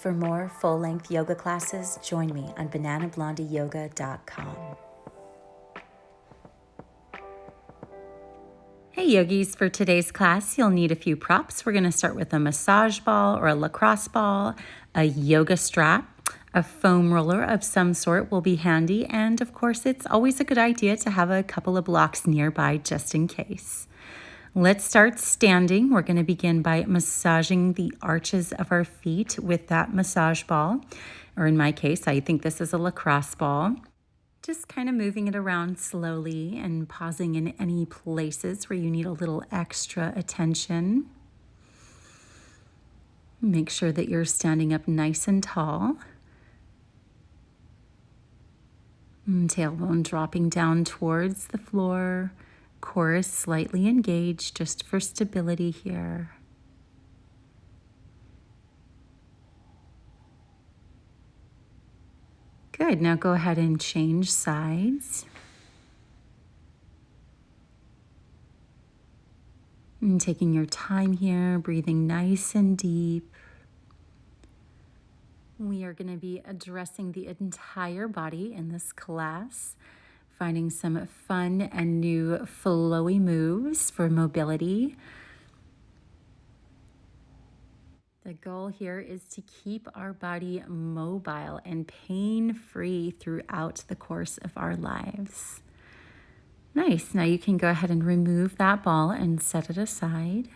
For more full-length yoga classes, join me on bananablondieyoga.com. Hey yogis, for today's class, you'll need a few props. We're going to start with a massage ball or a lacrosse ball, a yoga strap, a foam roller of some sort will be handy, and of course, it's always a good idea to have a couple of blocks nearby just in case. Let's start standing. We're going to begin by massaging the arches of our feet with that massage ball, or in my case, I think this is a lacrosse ball. Just kind of moving it around slowly and pausing in any places where you need a little extra attention. Make sure that you're standing up nice and tall. And tailbone dropping down towards the floor. Core is slightly engaged just for stability here. Good, now go ahead and change sides. And taking your time here, breathing nice and deep. We are going to be addressing the entire body in this class, finding some fun and new flowy moves for mobility. The goal here is to keep our body mobile and pain-free throughout the course of our lives. Nice. Now you can go ahead and remove that ball and set it aside.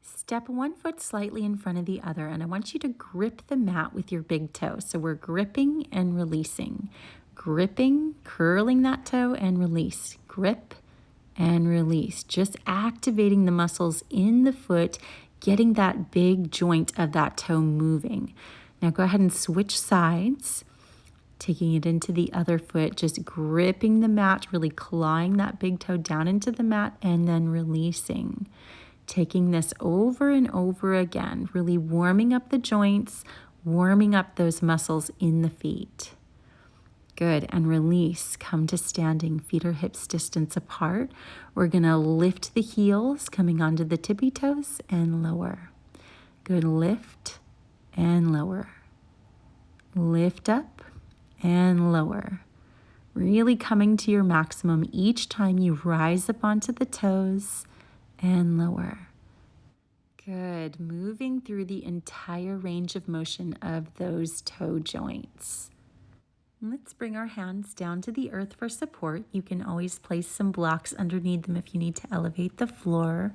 Step one foot slightly in front of the other, and I want you to grip the mat with your big toe. So we're gripping and releasing. Gripping, curling that toe, and release. Grip and release. Just activating the muscles in the foot, getting that big joint of that toe moving. Now go ahead and switch sides, taking it into the other foot, just gripping the mat, really clawing that big toe down into the mat, and then releasing. Taking this over and over again, really warming up the joints, warming up those muscles in the feet. Good, and release. Come to standing, feet are hips distance apart. We're gonna lift the heels, coming onto the tippy toes and lower. Good, lift and lower. Lift up and lower. Really coming to your maximum each time you rise up onto the toes and lower. Good, moving through the entire range of motion of those toe joints. Let's bring our hands down to the earth for support. You can always place some blocks underneath them if you need to elevate the floor.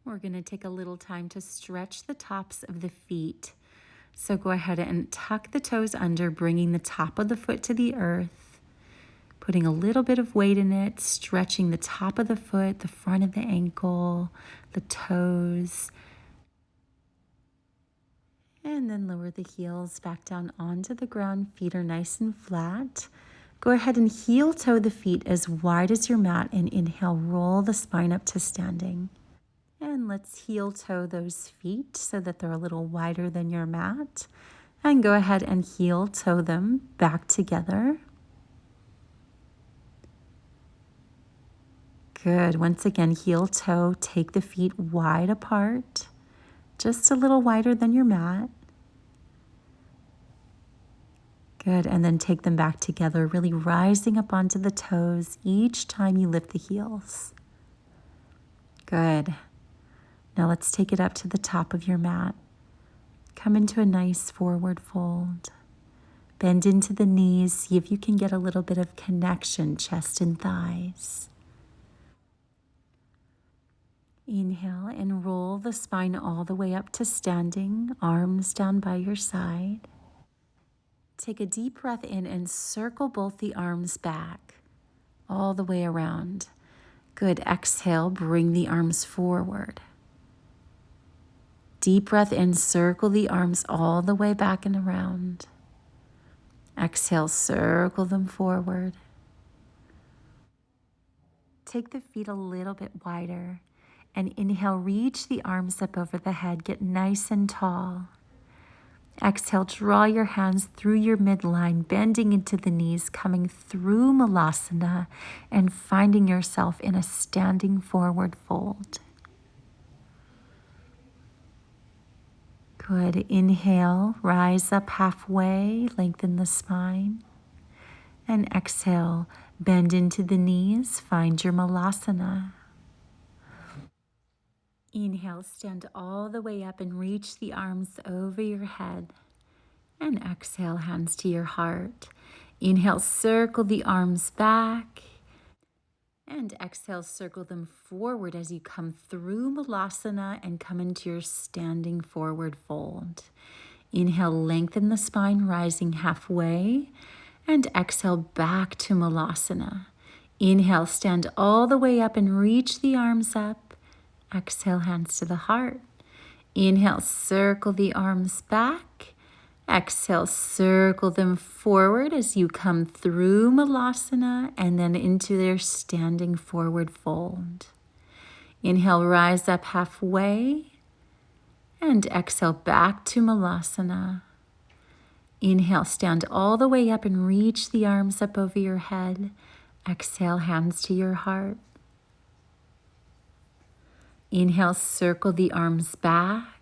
We're going to take a little time to stretch the tops of the feet. So go ahead and tuck the toes under, bringing the top of the foot to the earth, putting a little bit of weight in it, stretching the top of the foot, the front of the ankle, the toes. And then lower the heels back down onto the ground. Feet are nice and flat. Go ahead and heel toe the feet as wide as your mat and inhale, roll the spine up to standing. And let's heel toe those feet so that they're a little wider than your mat. And go ahead and heel toe them back together. Good. Once again, heel toe, take the feet wide apart, just a little wider than your mat. Good, and then take them back together, really rising up onto the toes each time you lift the heels. Good. Now let's take it up to the top of your mat. Come into a nice forward fold. Bend into the knees, see if you can get a little bit of connection, chest and thighs. Inhale and roll the spine all the way up to standing, arms down by your side. Take a deep breath in and circle both the arms back, all the way around. Good, exhale, bring the arms forward. Deep breath in, circle the arms all the way back and around. Exhale, circle them forward. Take the feet a little bit wider and inhale, reach the arms up over the head, get nice and tall. Exhale, draw your hands through your midline, bending into the knees, coming through malasana and finding yourself in a standing forward fold. Good. Inhale, rise up halfway, lengthen the spine. And exhale, bend into the knees, find your malasana. Inhale, stand all the way up and reach the arms over your head. And exhale, hands to your heart. Inhale, circle the arms back. And exhale, circle them forward as you come through malasana and come into your standing forward fold. Inhale, lengthen the spine, rising halfway. And exhale, back to malasana. Inhale, stand all the way up and reach the arms up. Exhale, hands to the heart. Inhale, circle the arms back. Exhale, circle them forward as you come through malasana and then into their standing forward fold. Inhale, rise up halfway. And exhale, back to malasana. Inhale, stand all the way up and reach the arms up over your head. Exhale, hands to your heart. Inhale, circle the arms back.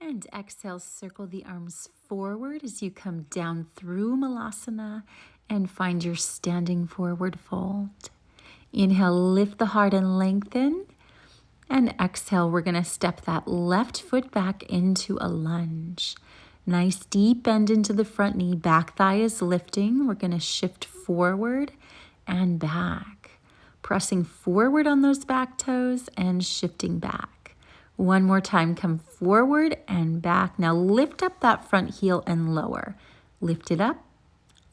And exhale, circle the arms forward as you come down through malasana and find your standing forward fold. Inhale, lift the heart and lengthen. And exhale, we're going to step that left foot back into a lunge. Nice deep bend into the front knee, back thigh is lifting. We're going to shift forward and back, pressing forward on those back toes and shifting back. One more time, come forward and back. Now lift up that front heel and lower. Lift it up,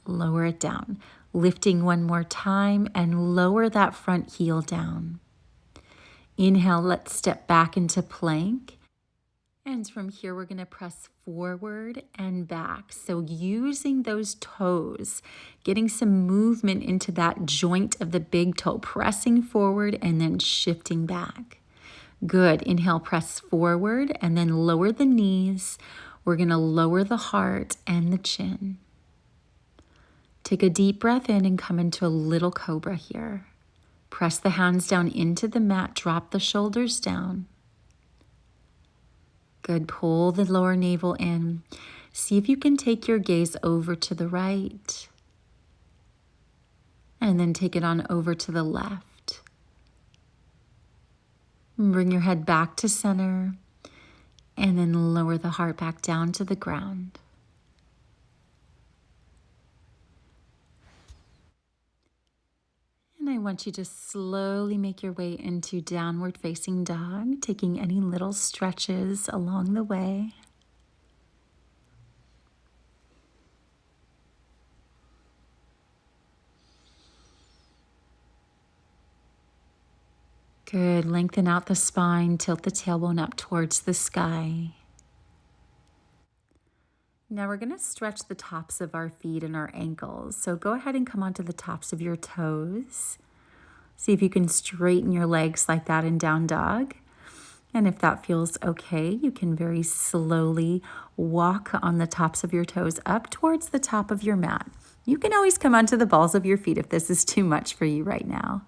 lower it down. Lifting one more time and lower that front heel down. Inhale, let's step back into plank. And from here, we're going to press forward and back. So using those toes, getting some movement into that joint of the big toe, pressing forward and then shifting back. Good. Inhale, press forward and then lower the knees. We're going to lower the heart and the chin. Take a deep breath in and come into a little cobra here. Press the hands down into the mat, drop the shoulders down. Good. Pull the lower navel in. See if you can take your gaze over to the right. And then take it on over to the left. Bring your head back to center. And then lower the heart back down to the ground. And I want you to slowly make your way into downward facing dog, taking any little stretches along the way. Good. Lengthen out the spine, tilt the tailbone up towards the sky. Now we're going to stretch the tops of our feet and our ankles. So go ahead and come onto the tops of your toes. See if you can straighten your legs like that in down dog. And if that feels okay, you can very slowly walk on the tops of your toes up towards the top of your mat. You can always come onto the balls of your feet if this is too much for you right now.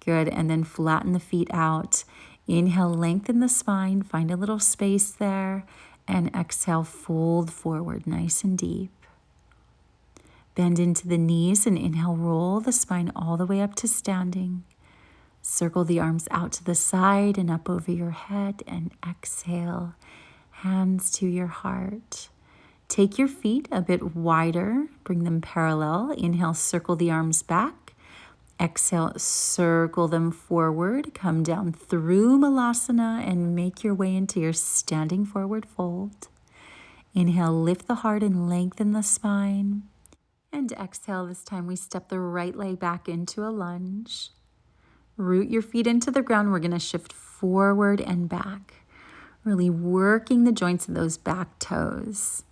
Good. And then flatten the feet out. Inhale, lengthen the spine, find a little space there. And exhale, fold forward nice and deep. Bend into the knees and inhale, roll the spine all the way up to standing. Circle the arms out to the side and up over your head and exhale, hands to your heart. Take your feet a bit wider, bring them parallel. Inhale, circle the arms back. Exhale, circle them forward. Come down through malasana and make your way into your standing forward fold. Inhale, lift the heart and lengthen the spine. And exhale, this time we step the right leg back into a lunge. Root your feet into the ground. We're going to shift forward and back. Really working the joints of those back toes.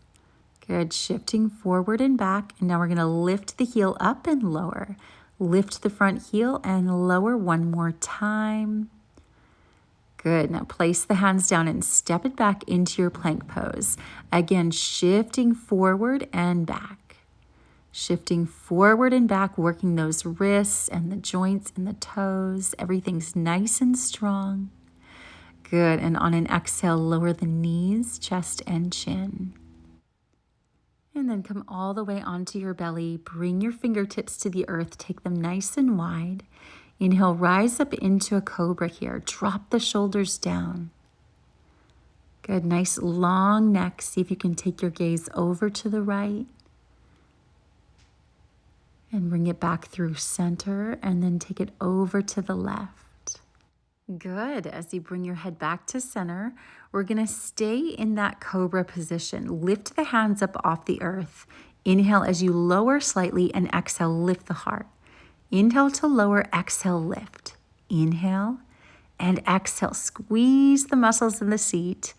Good. Shifting forward and back. And now we're going to lift the heel up and lower. Lift the front heel and lower one more time. Good. Now place the hands down and step it back into your plank pose. Again, shifting forward and back. Shifting forward and back, working those wrists and the joints and the toes. Everything's nice and strong. Good. And on an exhale, lower the knees, chest, and chin. And then come all the way onto your belly. Bring your fingertips to the earth. Take them nice and wide. Inhale, rise up into a cobra here. Drop the shoulders down. Good. Nice long neck. See if you can take your gaze over to the right. And bring it back through center. And then take it over to the left. Good. As you bring your head back to center, we're going to stay in that cobra position. Lift the hands up off the earth. Inhale as you lower slightly and exhale, lift the heart. Inhale to lower, exhale, lift. Inhale and exhale. Squeeze the muscles in the seat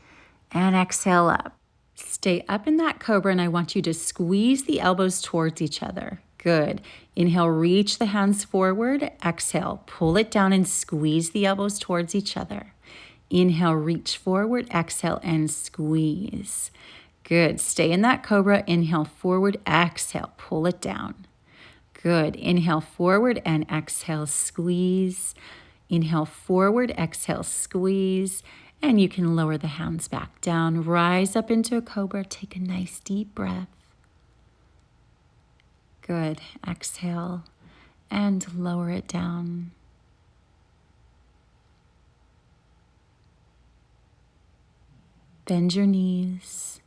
and exhale up. Stay up in that cobra and I want you to squeeze the elbows towards each other. Good. Inhale, reach the hands forward. Exhale, pull it down and squeeze the elbows towards each other. Inhale, reach forward. Exhale, and squeeze. Good. Stay in that cobra. Inhale, forward. Exhale, pull it down. Good. Inhale, forward and exhale, squeeze. Inhale, forward. Exhale, squeeze. And you can lower the hands back down. Rise up into a cobra. Take a nice deep breath. Good. Exhale and lower it down. Bend your knees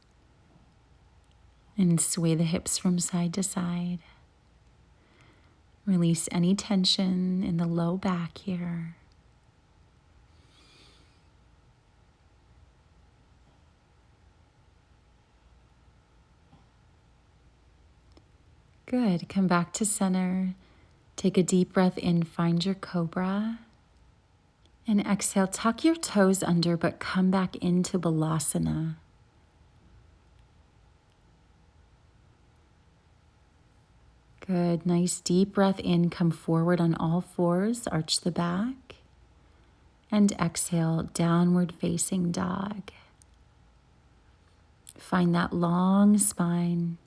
and sway the hips from side to side. Release any tension in the low back here. Good. Come back to center. Take a deep breath in. Find your cobra. And exhale. Tuck your toes under, but come back into malasana. Good. Nice deep breath in. Come forward on all fours. Arch the back. And exhale. Downward facing dog. Find that long spine.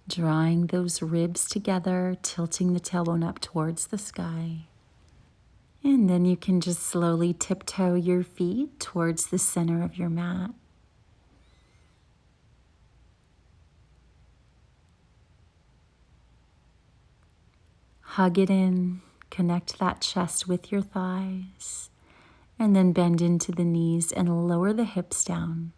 Drawing those ribs together, tilting the tailbone up towards the sky. And then you can just slowly tiptoe your feet towards the center of your mat. Hug it in, connect that chest with your thighs, and then bend into the knees and lower the hips down.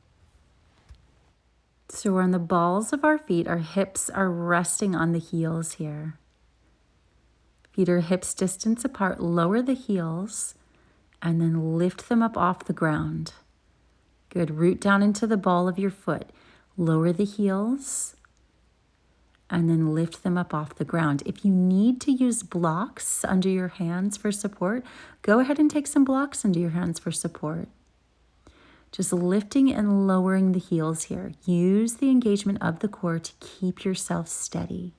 So we're on the balls of our feet. Our hips are resting on the heels here. Feet are hips distance apart. Lower the heels and then lift them up off the ground. Good. Root down into the ball of your foot. Lower the heels and then lift them up off the ground. If you need to use blocks under your hands for support, go ahead and take some blocks under your hands for support. Just lifting and lowering the heels here. Use the engagement of the core to keep yourself steady.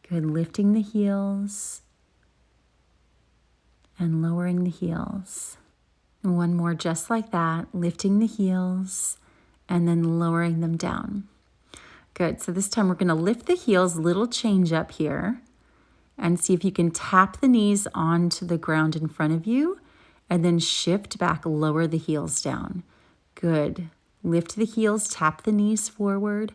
Good. Lifting the heels and lowering the heels. And one more just like that. Lifting the heels and then lowering them down. Good. So this time we're going to lift the heels, little change up here, and see if you can tap the knees onto the ground in front of you. And then shift back, lower the heels down. Good. Lift the heels, tap the knees forward,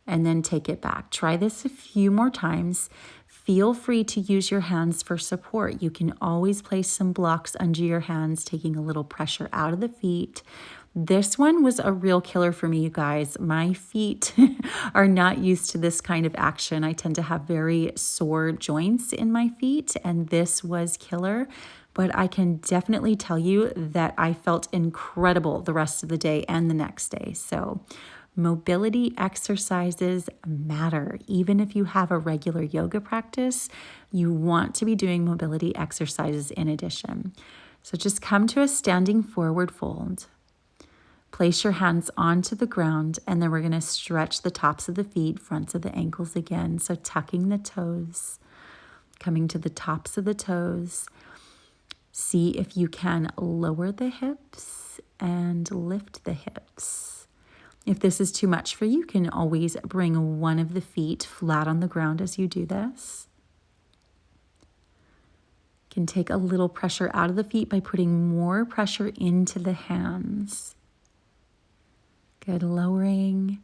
and then take it back. Try this a few more times. Feel free to use your hands for support. You can always place some blocks under your hands, taking a little pressure out of the feet. This one was a real killer for me, you guys. My feet are not used to this kind of action. I tend to have very sore joints in my feet, and this was killer. But I can definitely tell you that I felt incredible the rest of the day and the next day. So mobility exercises matter. Even if you have a regular yoga practice, you want to be doing mobility exercises in addition. So just come to a standing forward fold. Place your hands onto the ground, and then we're going to stretch the tops of the feet, fronts of the ankles again. So tucking the toes, coming to the tops of the toes. See if you can lower the hips and lift the hips. If this is too much for you, you can always bring one of the feet flat on the ground as you do this. Can take a little pressure out of the feet by putting more pressure into the hands. Good, lowering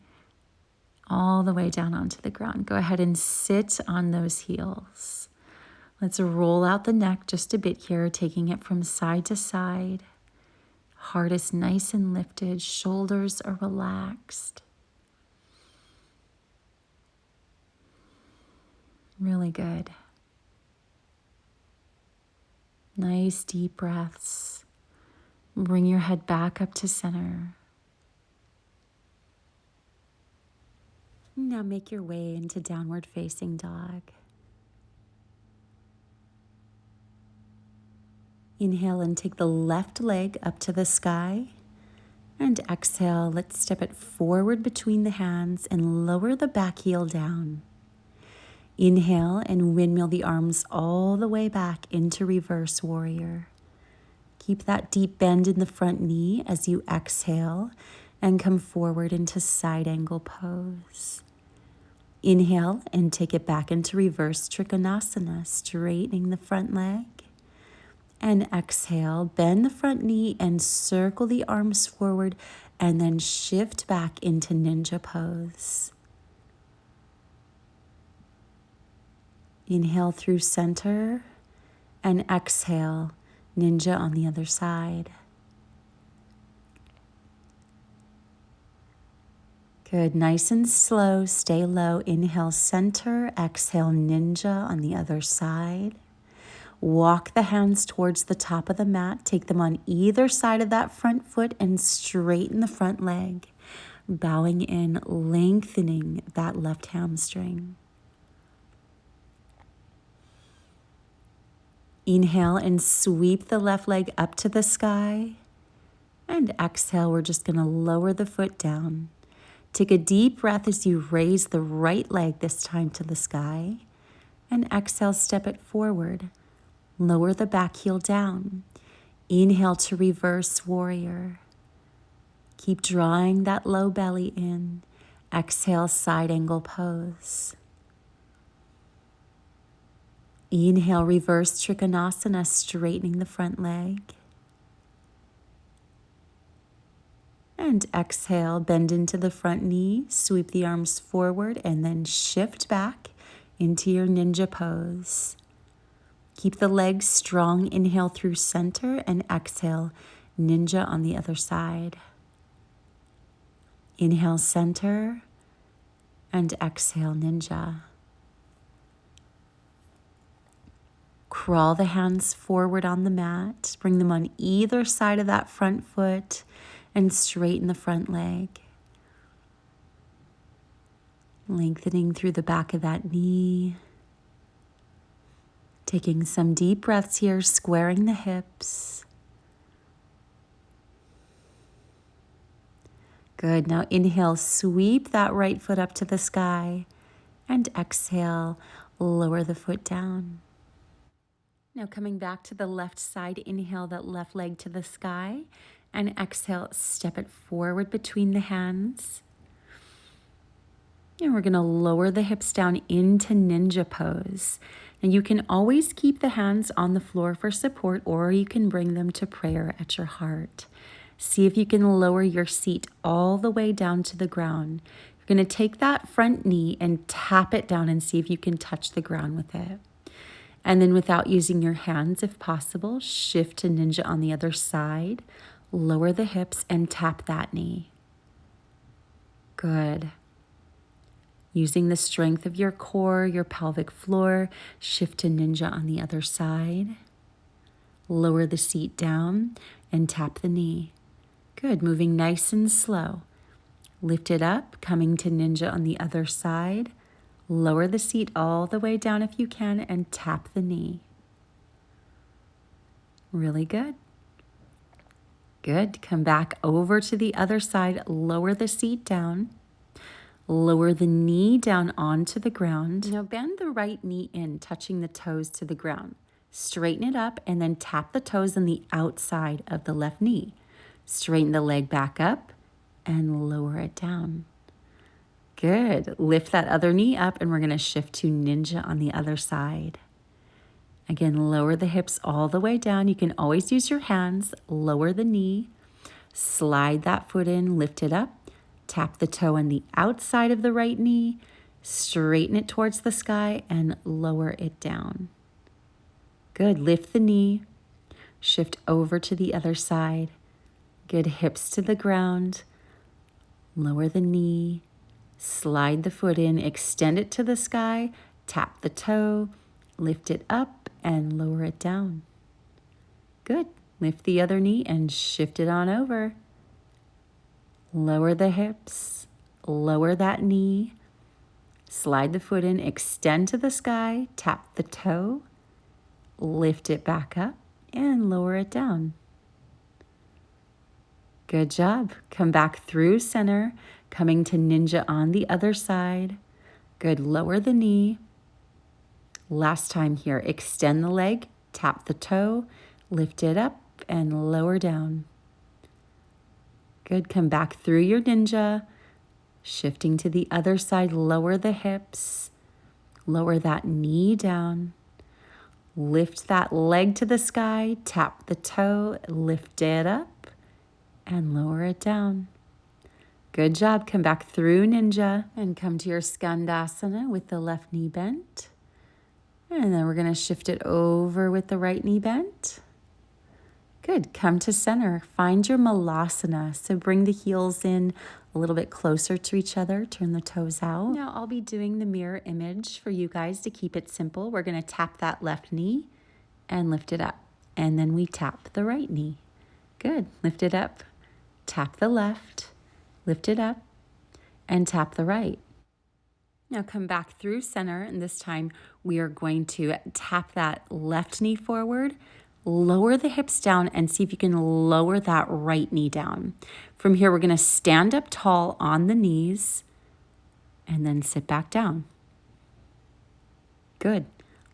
all the way down onto the ground. Go ahead and sit on those heels. Let's roll out the neck just a bit here, taking it from side to side. Heart is nice and lifted, shoulders are relaxed. Really good. Nice deep breaths. Bring your head back up to center. Now make your way into downward facing dog. Inhale and take the left leg up to the sky. And exhale, let's step it forward between the hands and lower the back heel down. Inhale and windmill the arms all the way back into reverse warrior. Keep that deep bend in the front knee as you exhale and come forward into side angle pose. Inhale and take it back into reverse trikonasana, straightening the front leg. And exhale, bend the front knee and circle the arms forward and then shift back into ninja pose. Inhale through center and exhale, ninja on the other side. Good, nice and slow, stay low. Inhale, center, exhale, ninja on the other side. Walk the hands towards the top of the mat. Take them on either side of that front foot and straighten the front leg. Bowing in, lengthening that left hamstring. Inhale and sweep the left leg up to the sky. And exhale, we're just going to lower the foot down. Take a deep breath as you raise the right leg this time to the sky. And exhale, step it forward. Lower the back heel down. Inhale to reverse warrior. Keep drawing that low belly in. Exhale, side angle pose. Inhale, reverse trikonasana, straightening the front leg. And exhale, bend into the front knee, sweep the arms forward, and then shift back into your ninja pose. Keep the legs strong. Inhale through center and exhale, ninja on the other side. Inhale, center, and exhale, ninja. Crawl the hands forward on the mat. Bring them on either side of that front foot and straighten the front leg. Lengthening through the back of that knee. Taking some deep breaths here, squaring the hips. Good. Now inhale, sweep that right foot up to the sky. And exhale, lower the foot down. Now coming back to the left side, inhale that left leg to the sky. And exhale, step it forward between the hands. And we're going to lower the hips down into ninja pose. And you can always keep the hands on the floor for support, or you can bring them to prayer at your heart. See if you can lower your seat all the way down to the ground. You're going to take that front knee and tap it down and see if you can touch the ground with it. And then without using your hands, if possible, shift to ninja on the other side. Lower the hips and tap that knee. Good. Using the strength of your core, your pelvic floor, shift to ninja on the other side. Lower the seat down and tap the knee. Good. Moving nice and slow. Lift it up, coming to ninja on the other side. Lower the seat all the way down if you can and tap the knee. Really good. Good. Come back over to the other side. Lower the seat down. Lower the knee down onto the ground. Now bend the right knee in, touching the toes to the ground. Straighten it up and then tap the toes on the outside of the left knee. Straighten the leg back up and lower it down. Good. Lift that other knee up and we're going to shift to ninja on the other side. Again, lower the hips all the way down. You can always use your hands. Lower the knee. Slide that foot in, lift it up. Tap the toe on the outside of the right knee. Straighten it towards the sky and lower it down. Good. Lift the knee. Shift over to the other side. Good. Hips to the ground. Lower the knee. Slide the foot in. Extend it to the sky. Tap the toe. Lift it up and lower it down. Good. Lift the other knee and shift it on over. Lower the hips. Lower that knee. Slide the foot in. Extend to the sky. Tap the toe. Lift it back up and lower it down. Good job. Come back through center, coming to ninja on the other side. Good. Lower the knee. Last time here. Extend the leg, tap the toe, lift it up and lower down. Good. Come back through your ninja. Shifting to the other side, lower the hips. Lower that knee down. Lift that leg to the sky, tap the toe, lift it up, and lower it down. Good job. Come back through ninja and come to your skandasana with the left knee bent. And then we're going to shift it over with the right knee bent. Good. Come to center. Find your malasana. So bring the heels in a little bit closer to each other. Turn the toes out. Now I'll be doing the mirror image for you guys to keep it simple. We're going to tap that left knee and lift it up. And then we tap the right knee. Good. Lift it up. Tap the left. Lift it up. And tap the right. Now come back through center, and this time we are going to tap that left knee forward, lower the hips down, and see if you can lower that right knee down. From here, we're going to stand up tall on the knees and then sit back down. Good.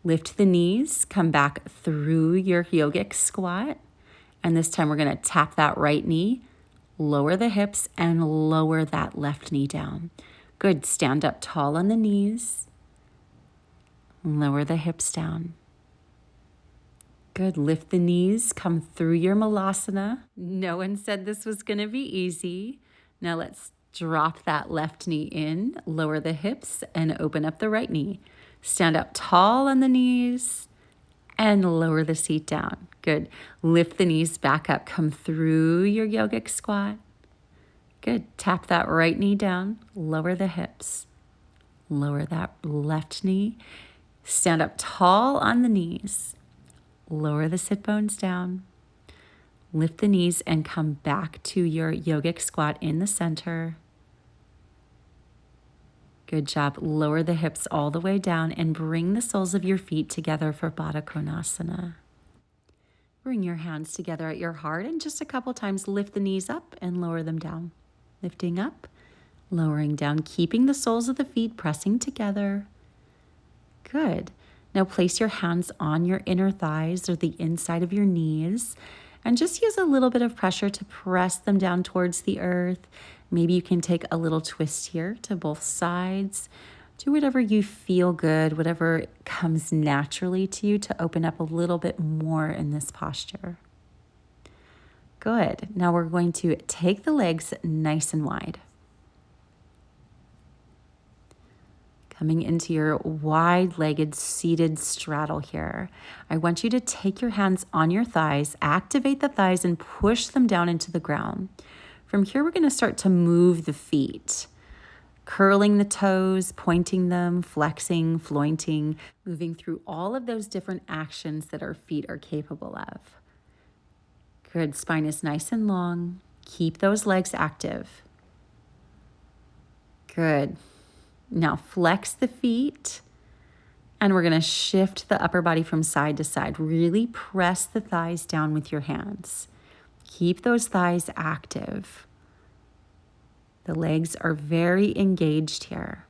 Lift the knees, come back through your yogic squat, and this time we're going to tap that right knee, lower the hips, and lower that left knee down. Good. Stand up tall on the knees. Lower the hips down. Good. Lift the knees. Come through your malasana. No one said this was going to be easy. Now let's drop that left knee in, lower the hips, and open up the right knee. Stand up tall on the knees and lower the seat down. Good. Lift the knees back up. Come through your yogic squat. Good. Tap that right knee down, lower the hips, lower that left knee, stand up tall on the knees, lower the sit bones down, lift the knees and come back to your yogic squat in the center. Good job. Lower the hips all the way down and bring the soles of your feet together for Baddha Konasana. Bring your hands together at your heart and just a couple times lift the knees up and lower them down. Lifting up, lowering down, keeping the soles of the feet pressing together. Good. Now place your hands on your inner thighs or the inside of your knees and just use a little bit of pressure to press them down towards the earth. Maybe you can take a little twist here to both sides. Do whatever you feel good, whatever comes naturally to you to open up a little bit more in this posture. Good. Now we're going to take the legs nice and wide. Coming into your wide-legged seated straddle here. I want you to take your hands on your thighs, activate the thighs, and push them down into the ground. From here, we're going to start to move the feet, curling the toes, pointing them, flexing, flointing, moving through all of those different actions that our feet are capable of. Good. Spine is nice and long. Keep those legs active. Good. Now flex the feet and we're going to shift the upper body from side to side. Really press the thighs down with your hands. Keep those thighs active. The legs are very engaged here.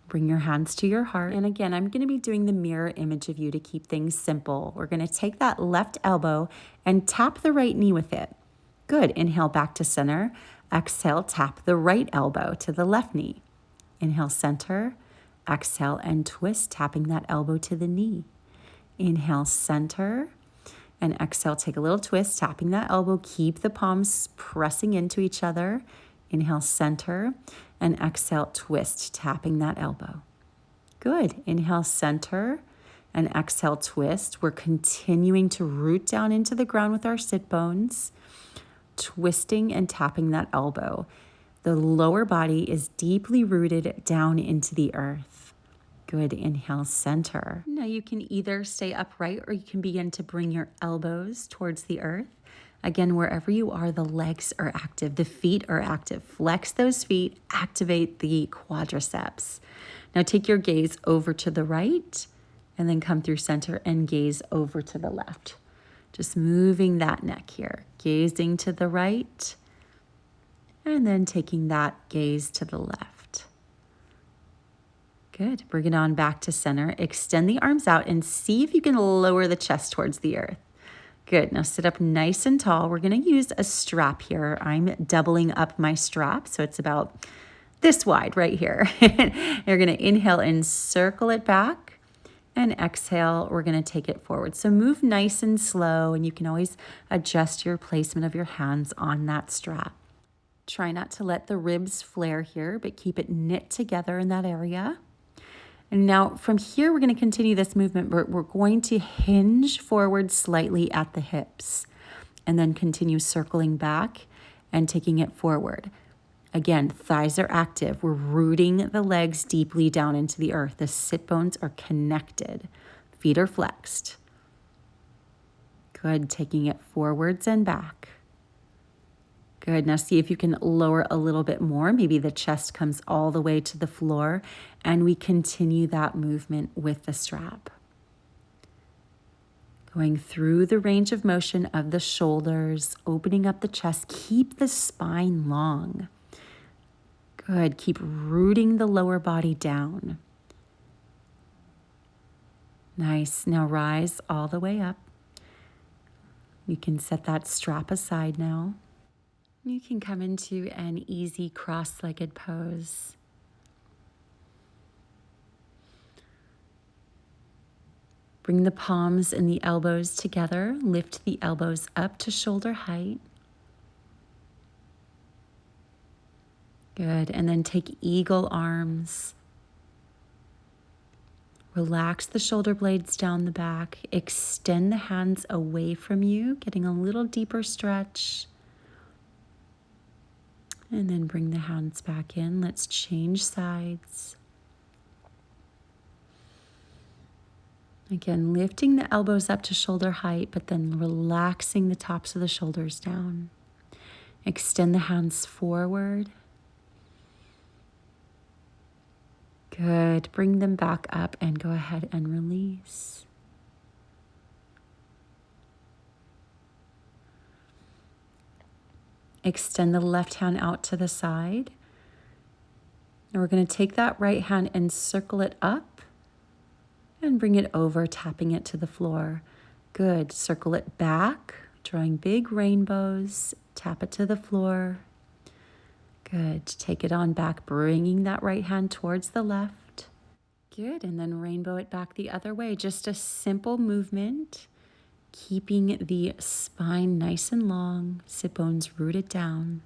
Bring your hands to your heart. And again, I'm going to be doing the mirror image of you to keep things simple. We're going to take that left elbow and tap the right knee with it. Good. Inhale back to center. Exhale, tap the right elbow to the left knee. Inhale, center. Exhale and twist, tapping that elbow to the knee. Inhale, center. And exhale, take a little twist, tapping that elbow. Keep the palms pressing into each other. Inhale, center. And exhale, twist, tapping that elbow. Good. Inhale, center. And exhale, twist. We're continuing to root down into the ground with our sit bones, twisting and tapping that elbow. The lower body is deeply rooted down into the earth. Good. Inhale, center. Now you can either stay upright or you can begin to bring your elbows towards the earth. Again, wherever you are, the legs are active, the feet are active. Flex those feet, activate the quadriceps. Now take your gaze over to the right and then come through center and gaze over to the left. Just moving that neck here, gazing to the right and then taking that gaze to the left. Good. Bring it on back to center. Extend the arms out and see if you can lower the chest towards the earth. Good. Now sit up nice and tall. We're going to use a strap here. I'm doubling up my strap, so it's about this wide right here. You're going to inhale and circle it back, and exhale, we're going to take it forward. So move nice and slow, and you can always adjust your placement of your hands on that strap. Try not to let the ribs flare here, but keep it knit together in that area. And now from here, we're going to continue this movement, but we're going to hinge forward slightly at the hips and then continue circling back and taking it forward. Again, thighs are active. We're rooting the legs deeply down into the earth. The sit bones are connected. Feet are flexed. Good. Taking it forwards and back. Good. Now see if you can lower a little bit more. Maybe the chest comes all the way to the floor, and we continue that movement with the strap. Going through the range of motion of the shoulders, opening up the chest. Keep the spine long. Good. Keep rooting the lower body down. Nice. Now rise all the way up. You can set that strap aside now. You can come into an easy cross-legged pose. Bring the palms and the elbows together. Lift the elbows up to shoulder height. Good. And then take eagle arms. Relax the shoulder blades down the back. Extend the hands away from you, getting a little deeper stretch. And then bring the hands back in. Let's change sides. Again, lifting the elbows up to shoulder height, but then relaxing the tops of the shoulders down. Extend the hands forward. Good. Bring them back up and go ahead and release. Extend the left hand out to the side. And we're going to take that right hand and circle it up and bring it over, tapping it to the floor. Good. Circle it back, drawing big rainbows. Tap it to the floor. Good. Take it on back, bringing that right hand towards the left. Good. And then rainbow it back the other way. Just a simple movement. Keeping the spine nice and long, sit bones rooted down.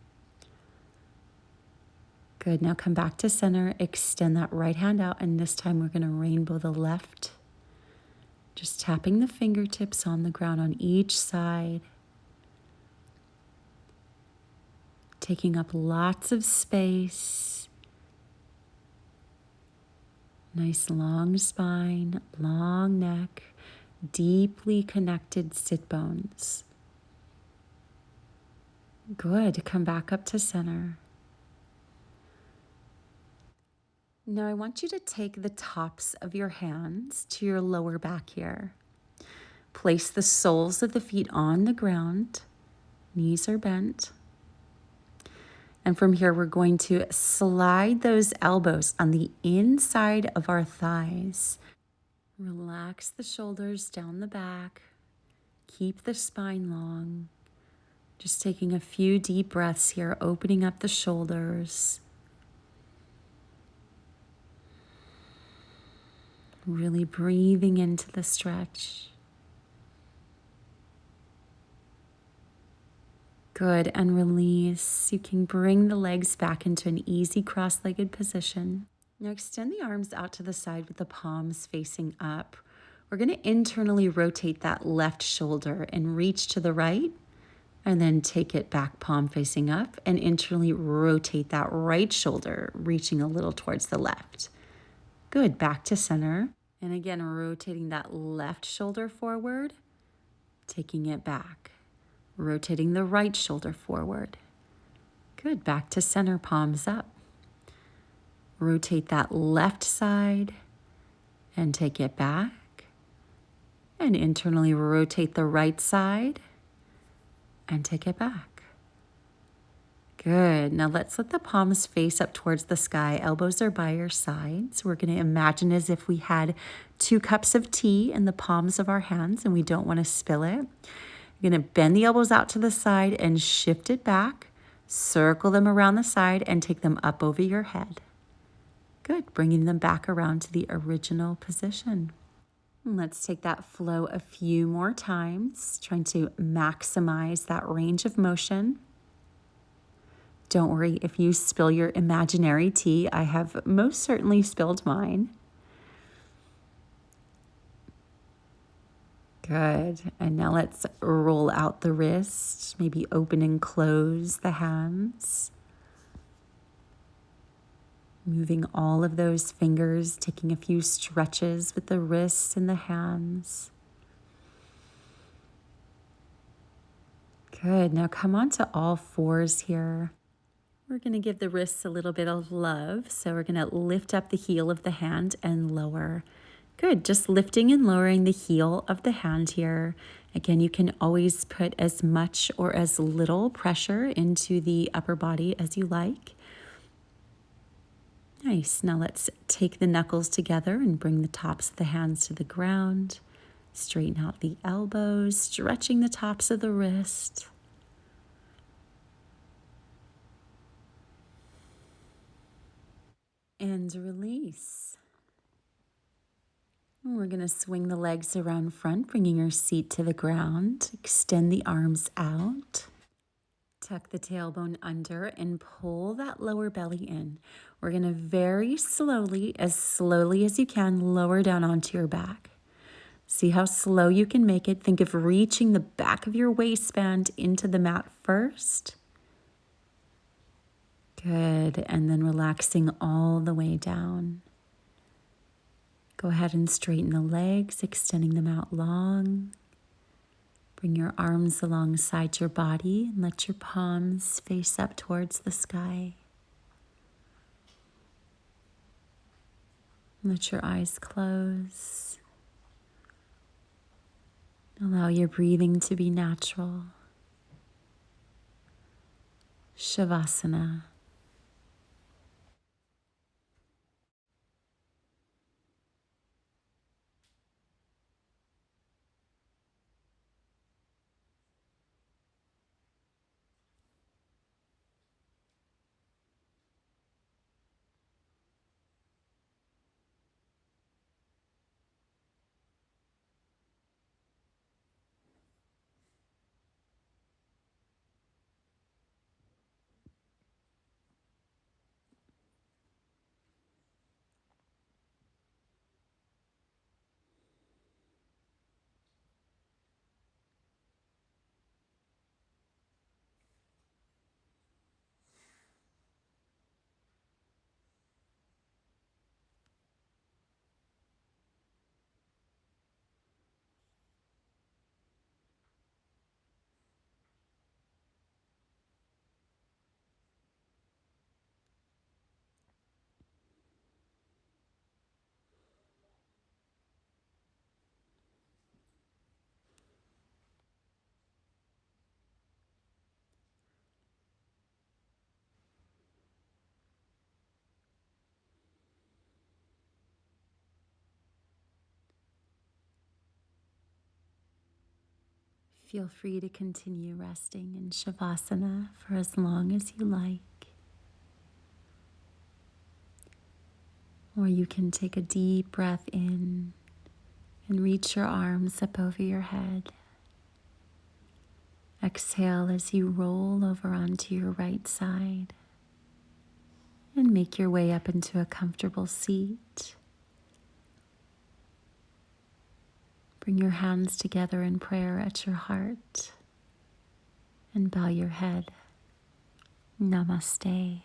Good. Now come back to center. Extend that right hand out, and this time we're going to rainbow the left. Just tapping the fingertips on the ground on each side. Taking up lots of space. Nice long spine, long neck. Deeply connected sit bones. Good. Come back up to center. Now I want you to take the tops of your hands to your lower back here. Place the soles of the feet on the ground. Knees are bent. And from here, we're going to slide those elbows on the inside of our thighs. Relax the shoulders down the back. Keep the spine long. Just taking a few deep breaths here, opening up the shoulders. Really breathing into the stretch. Good, and release. You can bring the legs back into an easy cross-legged position. Now extend the arms out to the side with the palms facing up. We're going to internally rotate that left shoulder and reach to the right, and then take it back, palm facing up, and internally rotate that right shoulder, reaching a little towards the left. Good, back to center. And again, rotating that left shoulder forward, taking it back. Rotating the right shoulder forward. Good, back to center, palms up. Rotate that left side and take it back. And internally rotate the right side and take it back. Good. Now let's let the palms face up towards the sky. Elbows are by your sides. We're going to imagine as if we had 2 cups of tea in the palms of our hands and we don't want to spill it. You're going to bend the elbows out to the side and shift it back. Circle them around the side and take them up over your head. Good. Bringing them back around to the original position. And let's take that flow a few more times, trying to maximize that range of motion. Don't worry if you spill your imaginary tea. I have most certainly spilled mine. Good. And now let's roll out the wrist, maybe open and close the hands. Moving all of those fingers, taking a few stretches with the wrists and the hands. Good. Now come on to all fours here. We're going to give the wrists a little bit of love. So we're going to lift up the heel of the hand and lower. Good, just lifting and lowering the heel of the hand here. Again, you can always put as much or as little pressure into the upper body as you like. Nice, now let's take the knuckles together and bring the tops of the hands to the ground. Straighten out the elbows, stretching the tops of the wrist. And release. We're going to swing the legs around front, bringing your seat to the ground. Extend the arms out. Tuck the tailbone under and pull that lower belly in. We're going to very slowly as you can, lower down onto your back. See how slow you can make it. Think of reaching the back of your waistband into the mat first. Good. And then relaxing all the way down. Go ahead and straighten the legs, extending them out long. Bring your arms alongside your body and let your palms face up towards the sky. Let your eyes close. Allow your breathing to be natural. Savasana. Feel free to continue resting in Savasana for as long as you like. Or you can take a deep breath in and reach your arms up over your head. Exhale as you roll over onto your right side and make your way up into a comfortable seat. Bring your hands together in prayer at your heart and bow your head. Namaste.